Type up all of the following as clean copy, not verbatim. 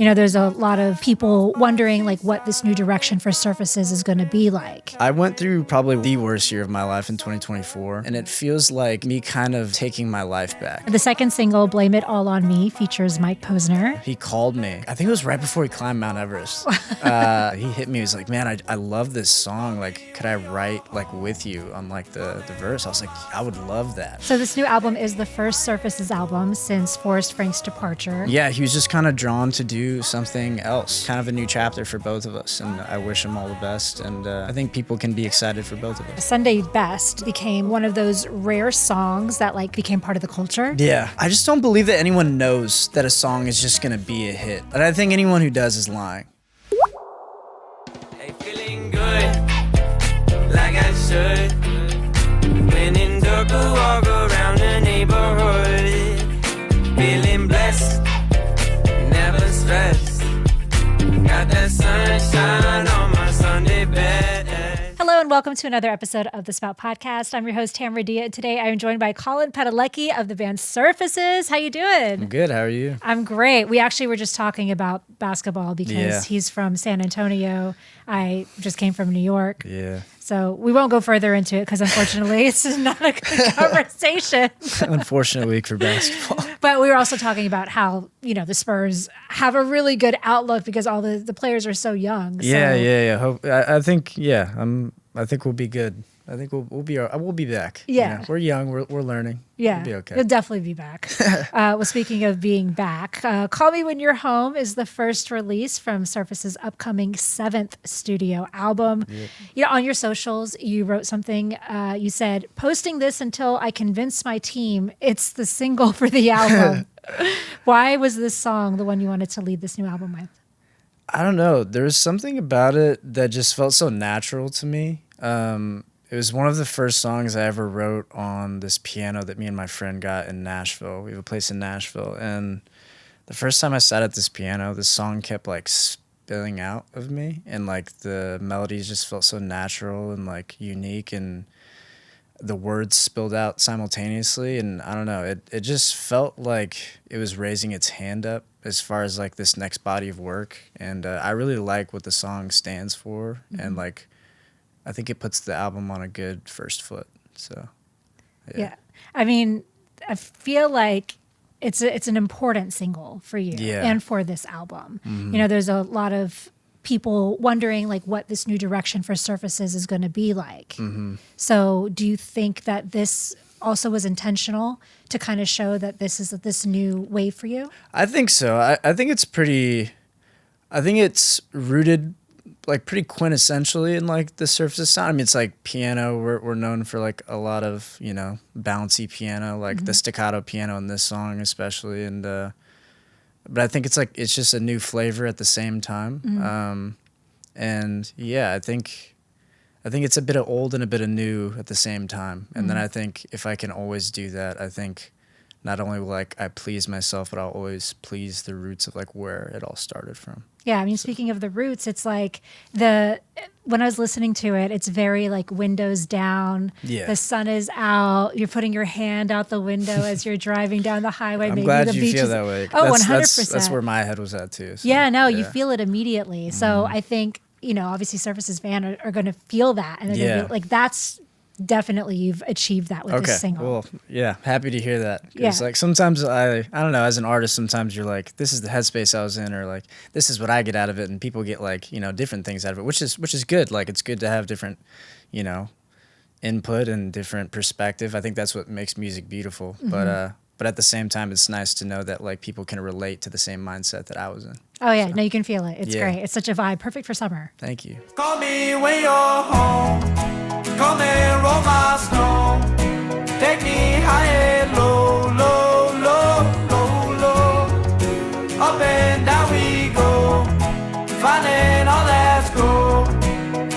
there's a lot of people wondering like what this new direction for Surfaces is going to be like. I went through probably the worst year of my life in 2024, and it feels like me kind of taking my life back. The second single, Blame It All on Me, features Mike Posner. He called me. I think it was right before he climbed Mount Everest. He hit me. He was like, man, I love this song. Like, could I write like with you on like the verse? I was like, I would love that. So this new album is the first Surfaces album since Forrest Frank's departure. Yeah, he was just kind of drawn to do something else. Kind of a new chapter for both of us, and I wish him all the best. And I think people can be excited for both of us. Sunday Best became one of those rare songs that like became part of the culture. Yeah, I just don't believe that anyone knows that a song is just gonna be a hit. And I think anyone who does is lying. Hey, feeling good, like I should. When in dark, walk around the neighborhood. Feeling blessed, never stressed. Got that sunshine on my Sunday bed. Hello and welcome to another episode of the Spout Podcast. I'm your host, Tamara Dhia. Today I am joined by Colin Padalecki of the band Surfaces. How you doing? I'm good. How are you? I'm great. We actually were just talking about basketball because he's from San Antonio. I just came from New York. Yeah. So we won't go further into it because unfortunately it's not a good conversation. Unfortunate week for basketball. But we were also talking about how, the Spurs have a really good outlook because all the players are so young. Yeah. I think we'll be good. I think we'll be back. Yeah. We're young. We're learning. Yeah. We'll be okay. You'll definitely be back. Well, speaking of being back, Call Me When You're Home is the first release from Surface's upcoming 7th studio album. Yep. On your socials, you wrote something. You said, posting this until I convince my team it's the single for the album. Why was this song the one you wanted to lead this new album with? I don't know. There was something about it that just felt so natural to me. It was one of the first songs I ever wrote on this piano that me and my friend got in Nashville. We have a place in Nashville. And the first time I sat at this piano, this song kept like spilling out of me. And like the melodies just felt so natural and like unique. And the words spilled out simultaneously. And I don't know, it just felt like it was raising its hand up as far as like this next body of work. And I really like what the song stands for. Mm-hmm. And like, I think it puts the album on a good first foot. So, yeah. I mean, I feel like it's an important single for you and for this album. Mm-hmm. There's a lot of people wondering like what this new direction for Surfaces is going to be like. Mm-hmm. So, do you think that this also was intentional to kind of show that this is this new wave for you? I think so. I think it's rooted like pretty quintessentially in like the Surfaces sound. I mean, it's like piano. We're known for like a lot of, bouncy piano, like the staccato piano in this song especially. And, but I think it's just a new flavor at the same time. Mm-hmm. And yeah, I think it's a bit of old and a bit of new at the same time. And then I think if I can always do that, I think not only will I please myself, but I'll always please the roots of like where it all started from. Yeah, I mean, speaking of the roots, it's like when I was listening to it, it's very like windows down. Yeah. The sun is out. You're putting your hand out the window as you're driving down the highway. I'm maybe glad the you beach feel that way. Oh, 100%. That's where my head was at too. So, you feel it immediately. Mm-hmm. So I think, obviously Surfaces fan are going to feel that. And they're gonna be, like, that's definitely you've achieved that with this single. Well, yeah, happy to hear that. Because like sometimes I don't know, as an artist, sometimes you're like, this is the headspace I was in, or like this is what I get out of it, and people get like different things out of it, which is good. Like it's good to have different, input and different perspective. I think that's what makes music beautiful. Mm-hmm. But at the same time, it's nice to know that like people can relate to the same mindset that I was in. Oh yeah, no, you can feel it. It's great. It's such a vibe, perfect for summer. Thank you. Call me when you're home. Come and roll my stone. Take me high and low, low, low, low, low. Up and down we go, finding all that's gold.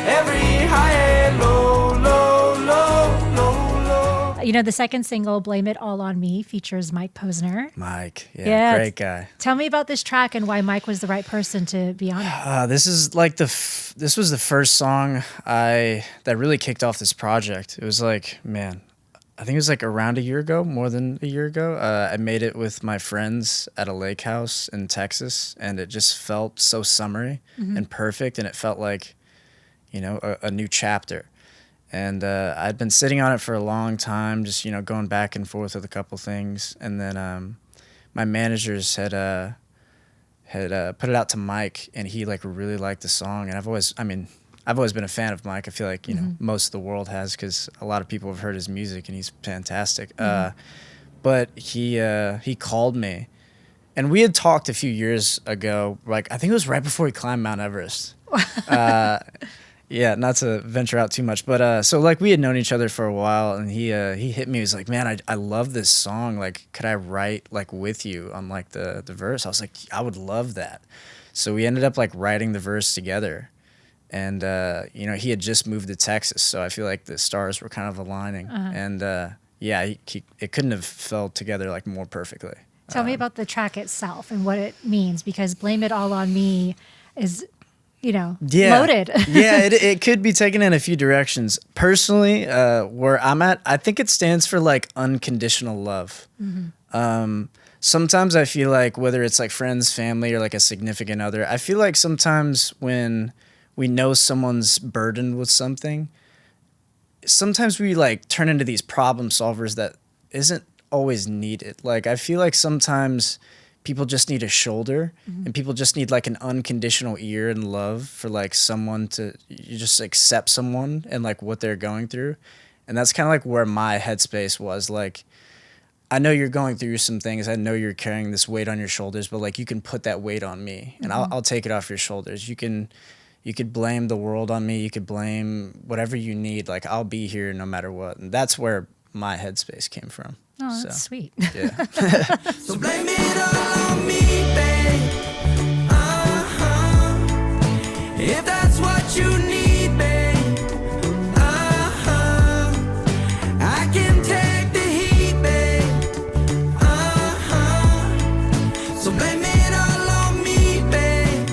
Every high and low, low, low, low, low. The second single, Blame It All on Me, features Mike Posner. Mike, great guy. Tell me about this track and why Mike was the right person to be on it. This is like this was the first song that really kicked off this project. It was like, man, I think it was like around a year ago, more than a year ago. I made it with my friends at a lake house in Texas, and it just felt so summery and perfect, and it felt like, you know, a new chapter. And I'd been sitting on it for a long time, just, you know, going back and forth with a couple things. And then my managers had put it out to Mike, and he like really liked the song. And I've always been a fan of Mike. I feel like, you know, most of the world has, because a lot of people have heard his music, and he's fantastic. But he called me, and we had talked a few years ago, like I think it was right before he climbed Mount Everest. Yeah, not to venture out too much, but so like we had known each other for a while, and he hit me. He was like, "Man, I love this song. Like, could I write like with you on like the verse?" I was like, "I would love that." So we ended up like writing the verse together, and you know, he had just moved to Texas, so I feel like the stars were kind of aligning, and yeah, it couldn't have fell together like more perfectly. Tell me about the track itself and what it means, because "Blame It All on Me" is, you know, loaded. Yeah, it could be taken in a few directions. Personally, where I'm at, I think it stands for like unconditional love. Sometimes I feel like, whether it's like friends, family, or like a significant other, I feel like sometimes when we know someone's burdened with something, sometimes we like turn into these problem solvers that isn't always needed. Like, I feel like sometimes people just need a shoulder, and people just need like an unconditional ear and love for like someone to, you just accept someone and like what they're going through. And that's kind of like where my headspace was. Like, I know you're going through some things. I know you're carrying this weight on your shoulders, but like, you can put that weight on me, and I'll take it off your shoulders. You could blame the world on me. You could blame whatever you need. Like, I'll be here no matter what. And that's where my headspace came from. Oh, that's sweet. Yeah. So blame it all on me, babe. If that's what you need, babe. I can take the heat, babe. So blame it all on me, babe.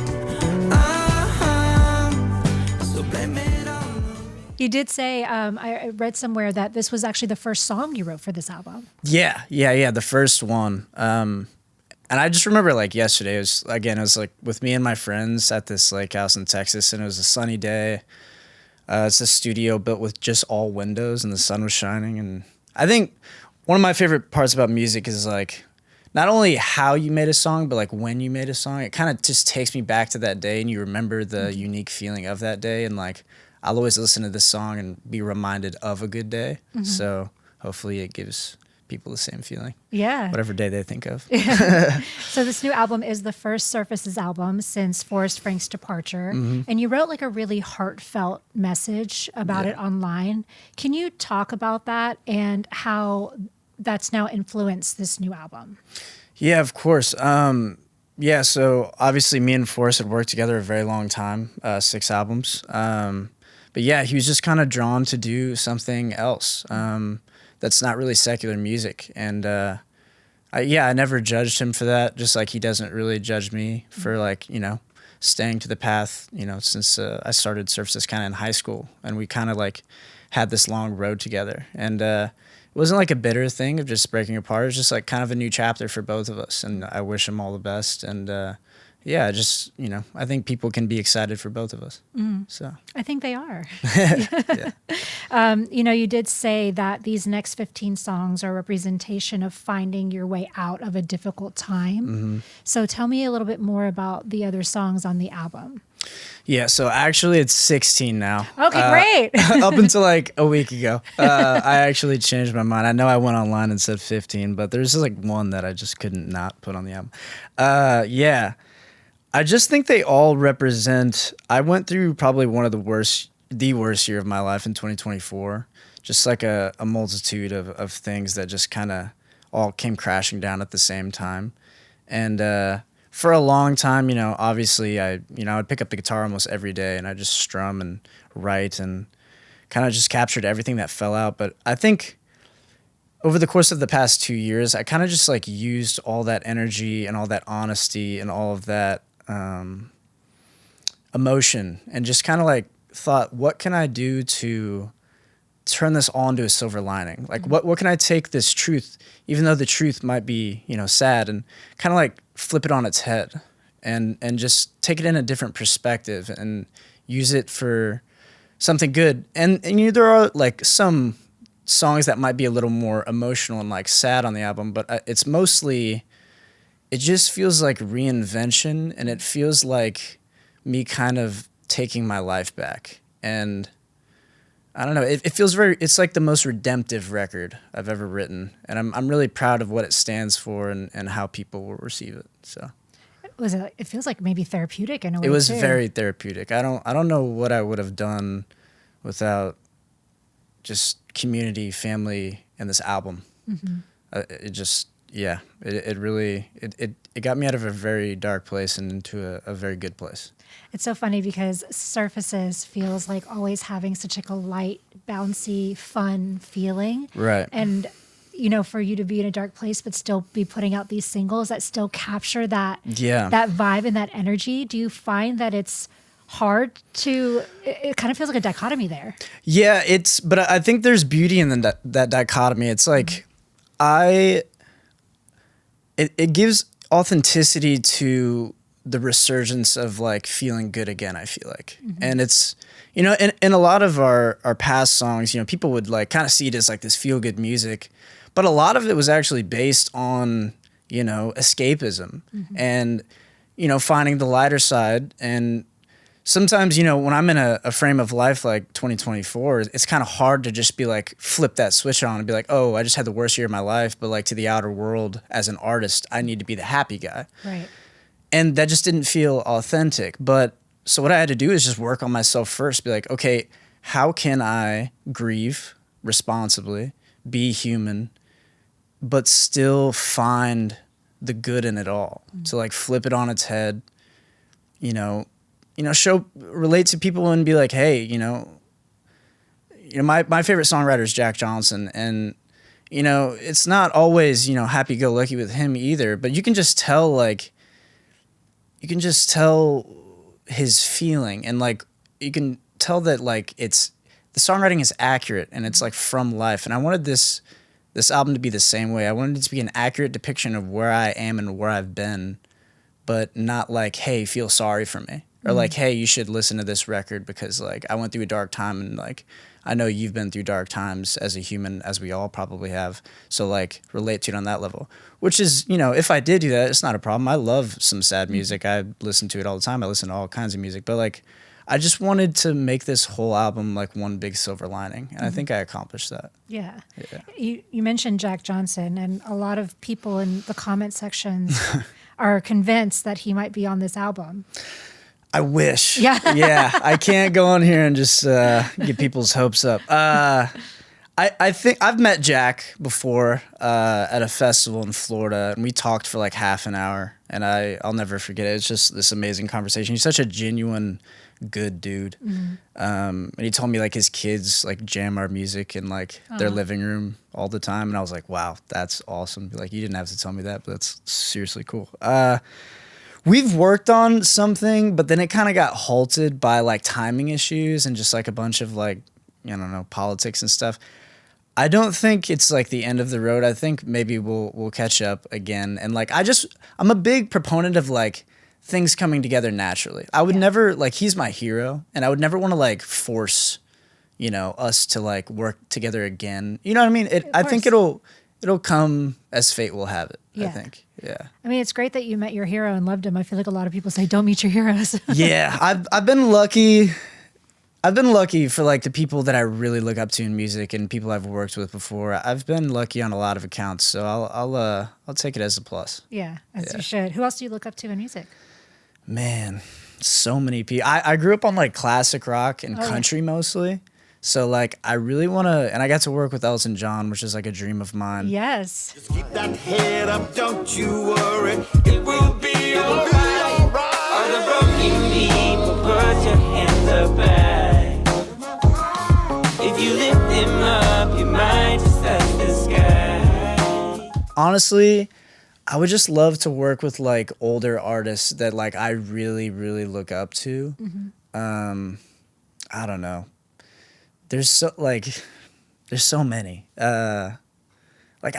So blame it all on me. You did say, I read somewhere that this was actually the first song you wrote for this album. Yeah. The first one. And I just remember like yesterday, it was like with me and my friends at this lake house in Texas, and it was a sunny day. It's a studio built with just all windows, and the sun was shining. And I think one of my favorite parts about music is like, not only how you made a song, but like when you made a song. It kind of just takes me back to that day, and you remember the unique feeling of that day. And like, I'll always listen to this song and be reminded of a good day. So hopefully it gives people the same feeling. Yeah. Whatever day they think of. So this new album is the first Surfaces album since Forrest Frank's departure. And you wrote like a really heartfelt message about it online. Can you talk about that and how that's now influenced this new album? Yeah, of course. Yeah, so obviously me and Forrest had worked together a very long time, 6 albums. But yeah, he was just kind of drawn to do something else that's not really secular music. And I never judged him for that, just like he doesn't really judge me for like, you know, staying to the path, you know, since I started Surfaces kind of in high school. And we kind of like had this long road together. And it wasn't like a bitter thing of just breaking apart. It was just like kind of a new chapter for both of us. And I wish him all the best. And yeah, just, you know, I think people can be excited for both of us. So I think they are. yeah. You know, you did say that these next 15 songs are a representation of finding your way out of a difficult time. So tell me a little bit more about the other songs on the album. Yeah, so actually it's 16 now. Okay, great. Up until like a week ago. I actually changed my mind. I know I went online and said 15, but there's just like one that I just couldn't not put on the album. Yeah. I just think they all represent, I went through probably one of the worst year of my life in 2024. Just like a multitude of things that just kind of all came crashing down at the same time. And for a long time, you know, obviously I would pick up the guitar almost every day, and I just strum and write and kind of just captured everything that fell out. But I think over the course of the past 2 years, I kind of just like used all that energy and all that honesty and all of that emotion, and just kind of like thought, what can I do to turn this all into a silver lining? Like, what can I take this truth, even though the truth might be, sad, and kind of like flip it on its head and just take it in a different perspective and use it for something good. And there are like some songs that might be a little more emotional and like sad on the album, but it's mostly, it just feels like reinvention, and it feels like me kind of taking my life back. And I don't know, it feels it's like the most redemptive record I've ever written. And I'm really proud of what it stands for and how people will receive it. So it feels like maybe therapeutic in a way. It was too. very therapeutic. I don't know what I would have done without just community, family, and this album. It really got me out of a very dark place and into a very good place. It's so funny because Surfaces feels like always having such like a light, bouncy, fun feeling. Right. And, for you to be in a dark place but still be putting out these singles that still capture that vibe and that energy. Do you find that it's hard to, it kind of feels like a dichotomy there? Yeah, but I think there's beauty in that dichotomy. It's like, it gives authenticity to the resurgence of like feeling good again, I feel like. And it's, in a lot of our past songs, people would like kind of see it as like this feel good music, but a lot of it was actually based on, escapism and, finding the lighter side. And sometimes, when I'm in a frame of life like 2024, it's kind of hard to just be like, flip that switch on and be like, oh, I just had the worst year of my life. But like to the outer world as an artist, I need to be the happy guy. Right. And that just didn't feel authentic. But so what I had to do is just work on myself first. Be like, okay, how can I grieve responsibly, be human, but still find the good in it all? To like flip it on its head, relate to people and be like, hey, my favorite songwriter is Jack Johnson. And, it's not always, happy-go-lucky with him either. But you can just tell, his feeling. And, like, you can tell that, like, the songwriting is accurate and it's, like, from life. And I wanted this album to be the same way. I wanted it to be an accurate depiction of where I am and where I've been, but not like, hey, feel sorry for me. Or like, hey, you should listen to this record because like I went through a dark time and like I know you've been through dark times as a human, as we all probably have. So like relate to it on that level. Which is, if I did do that, it's not a problem. I love some sad music. I listen to it all the time. I listen to all kinds of music. But like I just wanted to make this whole album like one big silver lining. And I think I accomplished that. Yeah. You mentioned Jack Johnson, and a lot of people in the comment sections are convinced that he might be on this album. I wish. Yeah. Yeah. I can't go on here and just get people's hopes up. I think I've met Jack before at a festival in Florida, and we talked for like half an hour, and I'll never forget it. It's just this amazing conversation. He's such a genuine, good dude. And he told me like his kids like jam our music in like their living room all the time. And I was like, wow, that's awesome. Like, you didn't have to tell me that, but that's seriously cool. We've worked on something, but then it kind of got halted by like timing issues and just like a bunch of like, politics and stuff. I don't think it's like the end of the road. I think maybe we'll catch up again. And like, I'm a big proponent of like things coming together naturally. I would never, like, he's my hero, and I would never want to like force, us to like work together again. You know what I mean? I think it'll come as fate will have it. Yeah. I think. Yeah. I mean, it's great that you met your hero and loved him. I feel like a lot of people say, don't meet your heroes. Yeah. I've been lucky. I've been lucky for like the people that I really look up to in music and people I've worked with before. I've been lucky on a lot of accounts, so I'll take it as a plus. Yeah, as you should. Who else do you look up to in music? Man, so many people. I grew up on like classic rock and country mostly. So like I really want to, and I got to work with Elton John, which is like a dream of mine. Yes. Just keep that head up, don't you worry. It will be alright. All the broken people, put your hands up high. If you lift them up, you might just touch the sky. Honestly, I would just love to work with like older artists that like I really, really look up to. I don't know. There's so like, There's so many. Like,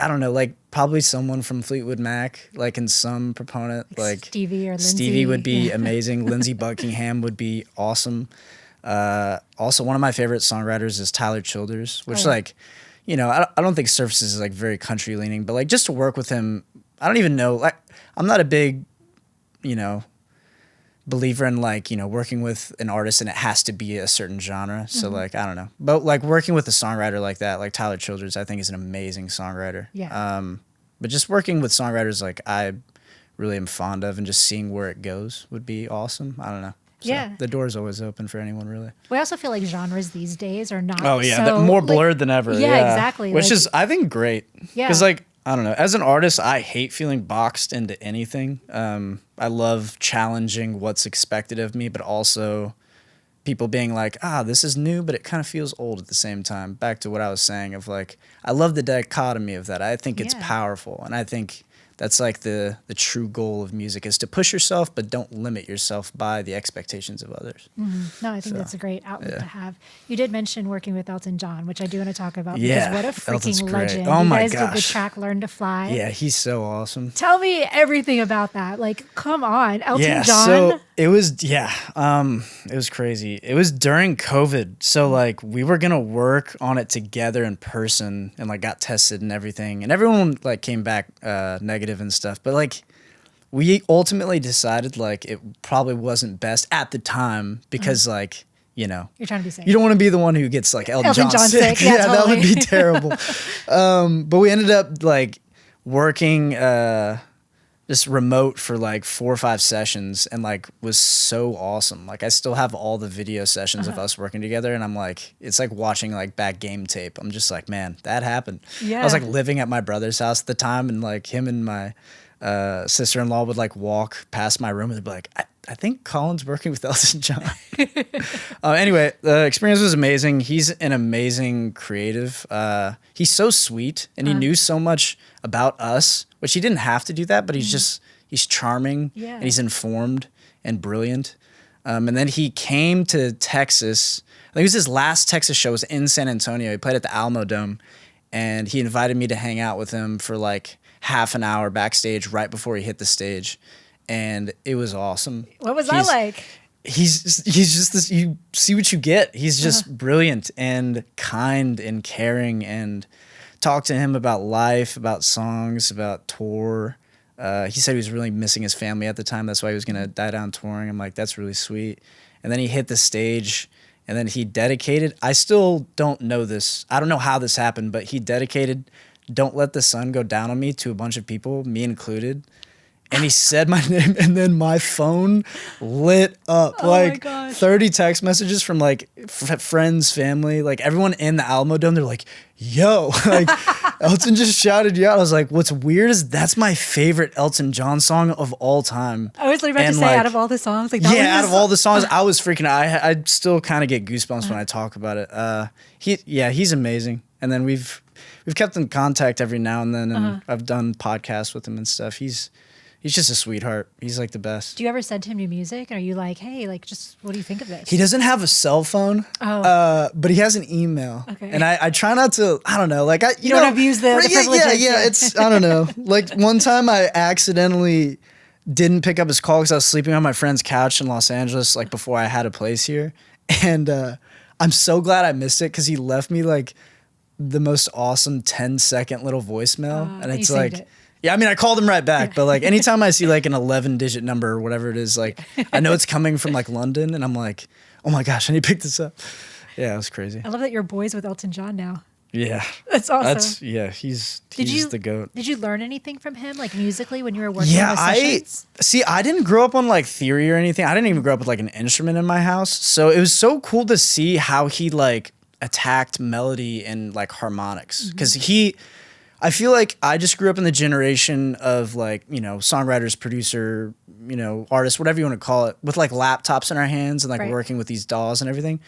I don't know, like probably someone from Fleetwood Mac, like in some proponent, like Stevie or Lindsay. Stevie would be amazing. Lindsey Buckingham would be awesome. Also, one of my favorite songwriters is Tyler Childers, which like, you know, I don't think Surfaces is like very country leaning, but like just to work with him, I don't even know, like I'm not a big, you know, believer in like, you know, working with an artist and it has to be a certain genre. So like, I don't know. But like working with a songwriter like that, like Tyler Childers, I think is an amazing songwriter. Yeah. But just working with songwriters like I really am fond of and just seeing where it goes would be awesome. I don't know. So Yeah. the door's always open for anyone really. We also feel like genres these days are not More blurred than ever. Yeah, exactly. Which like, is, I think, great. Yeah. Because like, I don't know. As an artist, I hate feeling boxed into anything. I love challenging what's expected of me, but also people being like, this is new, but it kind of feels old at the same time. Back to what I was saying of like, I love the dichotomy of that. I think it's powerful. And I think that's like the true goal of music is to push yourself, but don't limit yourself by the expectations of others. No, I think that's a great outlet to have. You did mention working with Elton John, which I do want to talk about because what a Elton's freaking great. legend. Oh you my guys gosh. did the track Learn to Fly. Yeah, he's so awesome. Tell me everything about that. Like, come on. Elton John. So it was, it was crazy. It was during COVID. So like we were going to work on it together in person and like got tested and everything. And everyone like came back negative and stuff. But like we ultimately decided like it probably wasn't best at the time because like, you know, You're trying to be safe. you don't want to be the one who gets like Elton John sick. Yeah, that totally. would be terrible. But we ended up like working just remote for like 4 or 5 sessions and like was so awesome. Like I still have all the video sessions of us working together and I'm like, it's like watching like back game tape. I'm just like, man, that happened. Yeah. I was like living at my brother's house at the time and like him and my sister-in-law would like walk past my room and they'd be like, I think Colin's working with Elton John. Anyway, the experience was amazing. He's an amazing creative. He's so sweet and he knew so much about us, which he didn't have to do that, but he's charming and he's informed and brilliant. And then he came to Texas. I think it was his last Texas show was in San Antonio. He played at the Alamo Dome and he invited me to hang out with him for like half an hour backstage right before he hit the stage. And it was awesome. What was that like? He's just this, you see what you get. He's just brilliant and kind and caring and talk to him about life, about songs, about tour. He said he was really missing his family at the time. That's why he was going to die down touring. I'm like, that's really sweet. And then he hit the stage and then he dedicated, I still don't know this. I don't know how this happened, but he dedicated Don't Let the Sun Go Down on Me to a bunch of people, me included. And he said my name, and then my phone lit up. Oh my like gosh. 30 text messages from like friends, family, like everyone in the Alamo Dome. They're like, "Yo, like Elton just shouted you out." I was like, "What's weird is that's my favorite Elton John song of all time." I was literally about to say, like, out of all the songs, like that out of all the songs, I was freaking out. I still kind of get goosebumps when I talk about it. He's amazing. And then we've kept in contact every now and then, and I've done podcasts with him and stuff. He's just a sweetheart. He's like the best. Do you ever send him new music? And are you like, hey, like, just what do you think of this? He doesn't have a cell phone, but he has an email. Okay. And I try not to, I don't know, like you don't abuse the privileges. Yeah, it's, I don't know. Like one time I accidentally didn't pick up his call because I was sleeping on my friend's couch in Los Angeles, like before I had a place here. And I'm so glad I missed it because he left me like the most awesome 10-second little voicemail. And it's like, it. yeah, I mean, I called him right back, but like anytime I see like an 11-digit number or whatever it is, like I know it's coming from like London and I'm like, oh my gosh, I need to pick this up. Yeah, it was crazy. I love that you're boys with Elton John now. Yeah. That's awesome. He's the GOAT. Did you learn anything from him, like musically, when you were working on the sessions? I didn't grow up on like theory or anything. I didn't even grow up with like an instrument in my house. So it was so cool to see how he like attacked melody and like harmonics. Because I feel like I just grew up in the generation of like, you know, songwriters, producer, you know, artists, whatever you want to call it, with like laptops in our hands and like working with these DAWs and everything.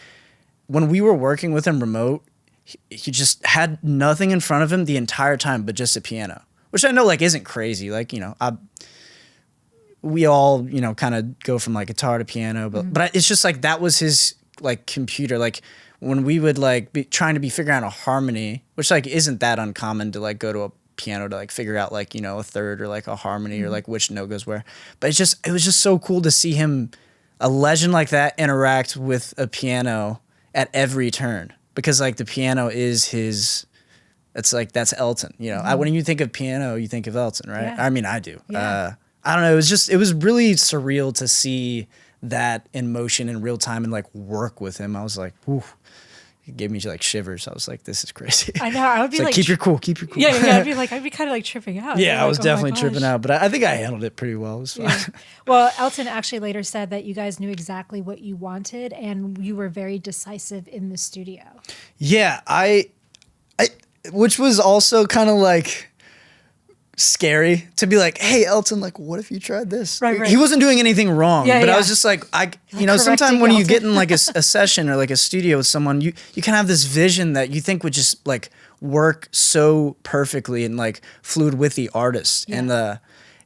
When we were working with him remote, he just had nothing in front of him the entire time but just a piano, which I know like isn't crazy. Like, you know, we all, you know, kind of go from like guitar to piano, but it's just like that was his like computer. Like when we would like be trying to be figuring out a harmony, which like isn't that uncommon to like go to a piano to like figure out like, you know, a third or like a harmony or like which note goes where. But it was just so cool to see him, a legend like that, interact with a piano at every turn, because like the piano is his, it's like, that's Elton, you know. When you think of piano, you think of Elton, right? Yeah. I mean, I do. Yeah. I don't know. It was really surreal to see that in motion in real time and like work with him. I was like, whew. It gave me like shivers. I was like, this is crazy. I know. I would be It's like, keep your cool. Yeah, I'd be kind of like tripping out. Yeah, I Like, was oh my definitely gosh. tripping out, but I think I handled it pretty well. It was fine. Yeah. Well, Elton actually later said that you guys knew exactly what you wanted and you were very decisive in the studio. Yeah, I which was also kind of like scary to be like, hey, Elton, like, what if you tried this? Right. He wasn't doing anything wrong, Yeah, but yeah. I was just like, sometimes correcting when you Elton. get in like a session or like a studio with someone, you kind of have this vision that you think would just like work so perfectly and like fluid with the artist. Yeah. And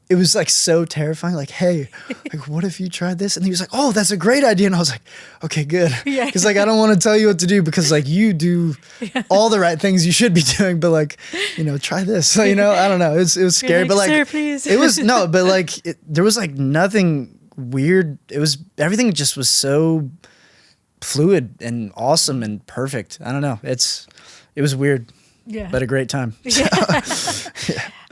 it was like so terrifying. Like, hey, like, what if you tried this? And he was like, oh, that's a great idea. And I was like, okay, good. Yeah. Because like, I don't want to tell you what to do because like you do all the right things you should be doing, but like, you know, try this. So, you know, I don't know. It was scary, like, but like, "Sir, please." it was no, but like, there was like nothing weird. Everything just was so fluid and awesome and perfect. I don't know. It was weird, Yeah. but a great time.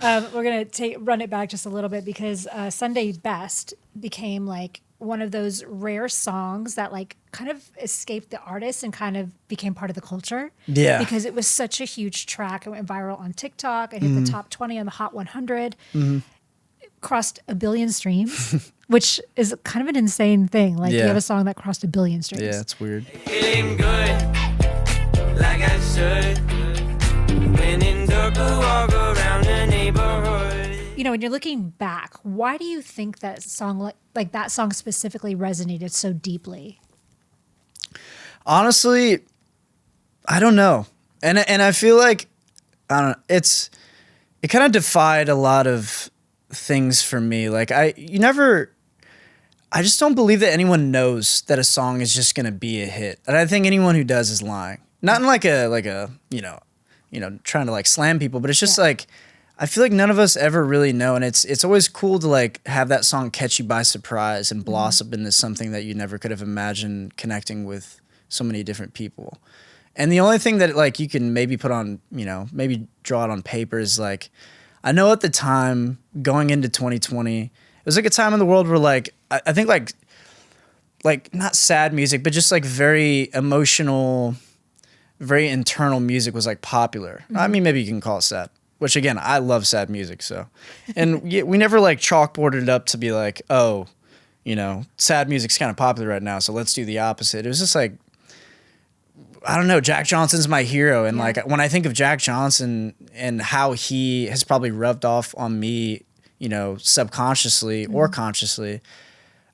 We're going to run it back just a little bit because Sunday Best became like one of those rare songs that like kind of escaped the artist and kind of became part of the culture. Yeah. Because it was such a huge track. It went viral on TikTok. It hit the top 20 on the Hot 100. It crossed 1 billion streams, which is kind of an insane thing. Like you Yeah. have a song that crossed 1 billion streams. Yeah, it's weird. Feeling good, like I should. When in dark, walk around the neighborhood. You know, when you're looking back, why do you think that song, like that song specifically, resonated so deeply? Honestly, I don't know. And I feel like, I don't know, it kind of defied a lot of things for me. Like I just don't believe that anyone knows that a song is just going to be a hit. And I think anyone who does is lying. Not in like a, you know, trying to like slam people, but it's just Yeah. like, I feel like none of us ever really know. And it's always cool to like have that song catch you by surprise and blossom into something that you never could have imagined connecting with so many different people. And the only thing that like you can maybe put on, you know, maybe draw it on paper is like, I know at the time going into 2020, it was like a time in the world where like, I think like not sad music, but just like very emotional, very internal music was like popular. I mean, maybe you can call it sad, which again, I love sad music. So, and we never like chalkboarded it up to be like, oh, you know, sad music's kind of popular right now, so let's do the opposite. It was just like, I don't know, Jack Johnson's my hero. And like, when I think of Jack Johnson and how he has probably rubbed off on me, you know, subconsciously or consciously,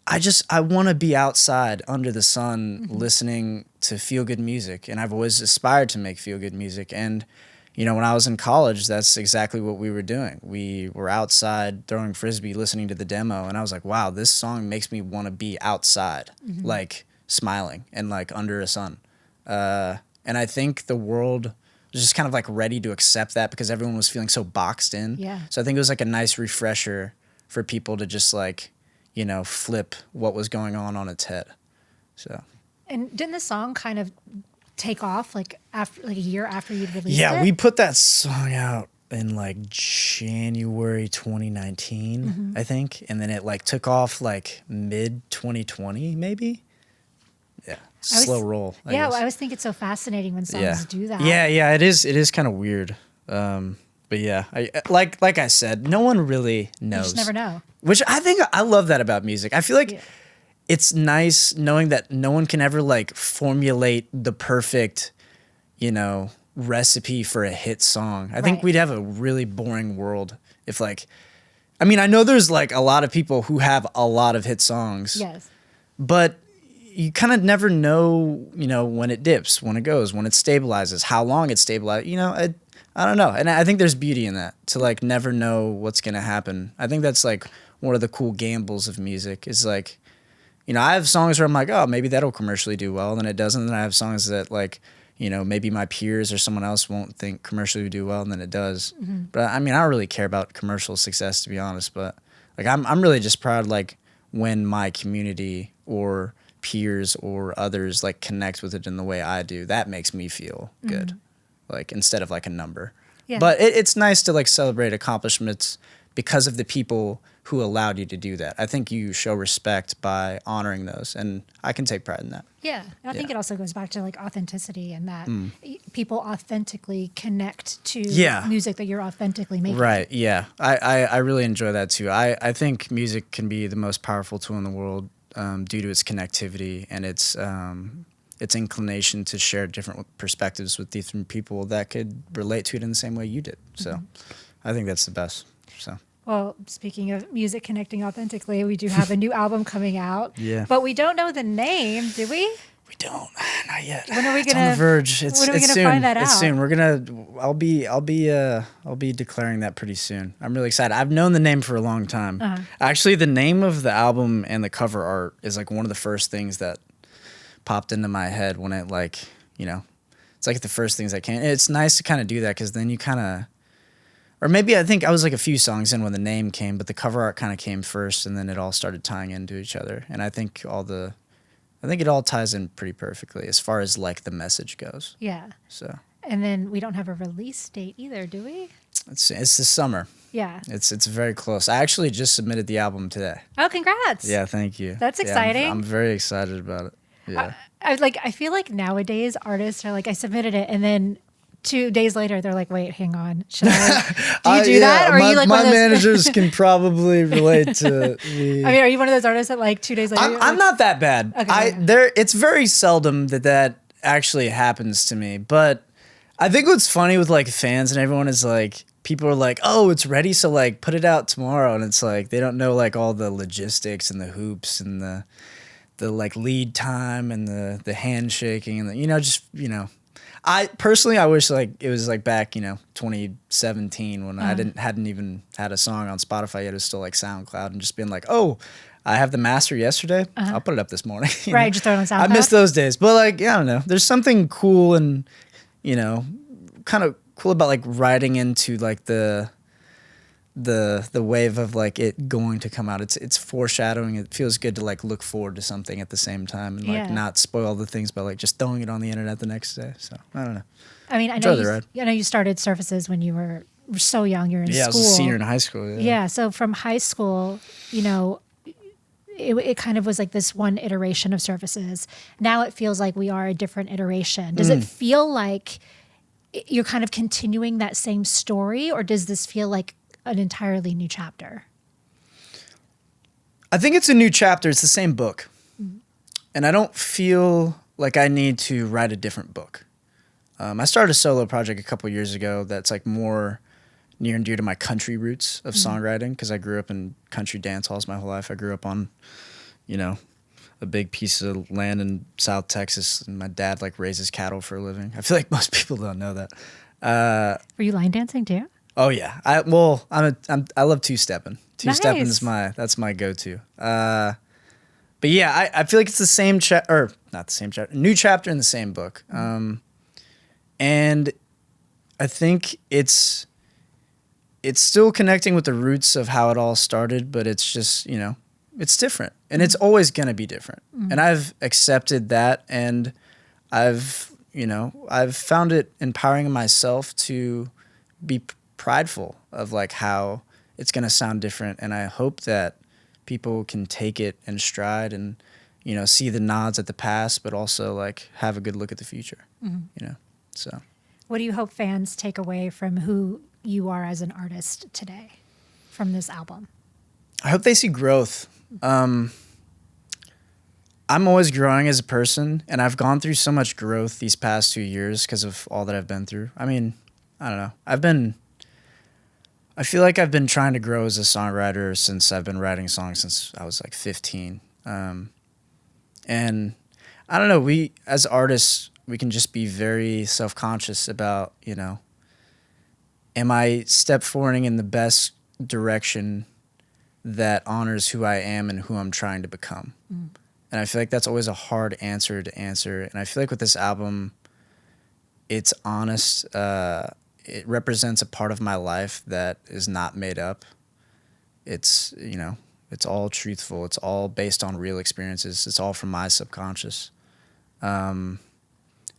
I want to be outside under the sun listening to feel-good music. And I've always aspired to make feel-good music. And, you know, when I was in college, that's exactly what we were doing. We were outside throwing Frisbee, listening to the demo. And I was like, wow, this song makes me want to be outside, like smiling and like under a sun. And I think the world was just kind of like ready to accept that because everyone was feeling so boxed in. Yeah. So I think it was like a nice refresher for people to just like, you know, flip what was going on its head. So. And didn't the song kind of take off like after like a year after you'd released it? Yeah, we put that song out in like January 2019, I think. And then it like took off like mid 2020, maybe. Yeah. Slow roll. I guess. I always think it's so fascinating when songs do that. Yeah, it is kind of weird. But yeah, like I said, no one really knows. You just never know. Which I love that about music. I feel like it's nice knowing that no one can ever like formulate the perfect, you know, recipe for a hit song. I think Right. we'd have a really boring world if like, I mean, I know there's like a lot of people who have a lot of hit songs. Yes. But you kind of never know, you know, when it dips, when it goes, when it stabilizes, how long it stabilizes. You know, I don't know. And I think there's beauty in that, to like never know what's going to happen. I think that's like one of the cool gambles of music is like, I have songs where I'm like, oh, maybe that'll commercially do well, then it doesn't. And then I have songs that like, maybe my peers or someone else won't think commercially do well, and then it does. But I don't really care about commercial success, to be honest. But like, I'm really just proud, like, when my community or peers or others like connect with it in the way I do. That makes me feel good, like, instead of like a number. Yeah. But it's nice to like celebrate accomplishments because of the people who allowed you to do that. I think you show respect by honoring those, and I can take pride in that. Yeah, and I think it also goes back to like authenticity, and that people authentically connect to music that you're authentically making. Right. Yeah. I really enjoy that too. I think music can be the most powerful tool in the world due to its connectivity and its inclination to share different perspectives with different people that could relate to it in the same way you did. So I think that's the best. So. Well, speaking of music connecting authentically, we do have a new album coming out. Yeah. But we don't know the name, do we? We don't. Not yet. When are we gonna? It's on the verge. When are we gonna find that out? It's soon. We're gonna. I'll be declaring that pretty soon. I'm really excited. I've known the name for a long time. Actually, the name of the album and the cover art is like one of the first things that popped into my head when it like it's like the first things I can. It's nice to kind of do that because then you kind of. Or maybe I think I was like a few songs in when the name came, but the cover art kind of came first, and then it all started tying into each other. And I think it all ties in pretty perfectly as far as like the message goes. Yeah. So. And then we don't have a release date either, do we? It's this summer. Yeah. It's very close. I actually just submitted the album today. Oh, congrats! Yeah, thank you. That's exciting. I'm very excited about it. Yeah. I feel like nowadays artists are like, I submitted it, and then 2 days later, they're like, "Wait, hang on, should I? Do you do that, or are you like my one of those managers can probably relate to me? I mean, are you one of those artists that like 2 days later? I'm not that bad. Okay, it's very seldom that actually happens to me. But I think what's funny with like fans and everyone is like people are like, "Oh, it's ready, so like put it out tomorrow," and it's like they don't know like all the logistics and the hoops and the like lead time and the handshaking and the I personally, I wish like it was like back, 2017 when I hadn't even had a song on Spotify yet. It was still like SoundCloud and just being like, oh, I have the master yesterday. I'll put it up this morning. Right, just throw it on SoundCloud. I miss those days, but like, I don't know. There's something cool and kind of cool about like riding into like the wave of like it going to come out. It's foreshadowing. It feels good to like look forward to something at the same time and like not spoil the things by like just throwing it on the internet the next day. So I don't know. I mean, I know you started Surfaces when you were so young. You're in school. Yeah, I was a senior in high school. Yeah. So from high school, it kind of was like this one iteration of Surfaces. Now it feels like we are a different iteration. Does it feel like you're kind of continuing that same story, or does this feel like an entirely new chapter? I think it's a new chapter. It's the same book. And I don't feel like I need to write a different book. I started a solo project a couple years ago that's like more near and dear to my country roots of songwriting because I grew up in country dance halls my whole life. I grew up on, a big piece of land in South Texas, and my dad like raises cattle for a living. I feel like most people don't know that. Were you line dancing too? Oh yeah, I love two-stepping. Two-stepping is Nice. that's my go-to. But yeah, I feel like it's the same not the same chapter, new chapter in the same book. And I think it's still connecting with the roots of how it all started, but it's just it's different, and it's always gonna be different. And I've accepted that, and I've found it empowering myself to be prideful of like how it's going to sound different, and I hope that people can take it in stride and see the nods at the past but also like have a good look at the future. So what do you hope fans take away from who you are as an artist today from this album? I hope they see growth. I'm always growing as a person, and I've gone through so much growth these past 2 years because of all that I've been through. I mean, I don't know. I feel like I've been trying to grow as a songwriter since I've been writing songs since I was like 15. And I don't know, we as artists, we can just be very self-conscious about, am I step forwarding in the best direction that honors who I am and who I'm trying to become? And I feel like that's always a hard answer to answer. And I feel like with this album, it's honest. It represents a part of my life that is not made up. It's, you know, it's all truthful. It's all based on real experiences. It's all from my subconscious. And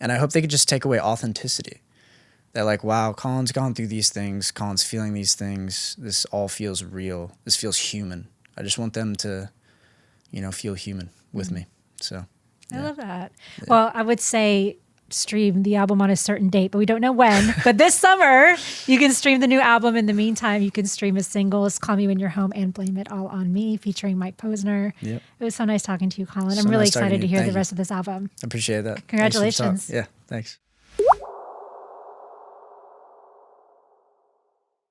I hope they could just take away authenticity. That like, wow, Colin's gone through these things. Colin's feeling these things. This all feels real. This feels human. I just want them to, you know, feel human with me. So I love that. Yeah. Well, I would say stream the album on a certain date, but we don't know when. But this summer, you can stream the new album. In the meantime, you can stream his singles, Call Me When You're Home and Blame It All on Me, featuring Mike Posner. Yep. It was so nice talking to you, Colin. I'm really excited to hear the rest of this album. I appreciate that. Congratulations. Yeah, thanks.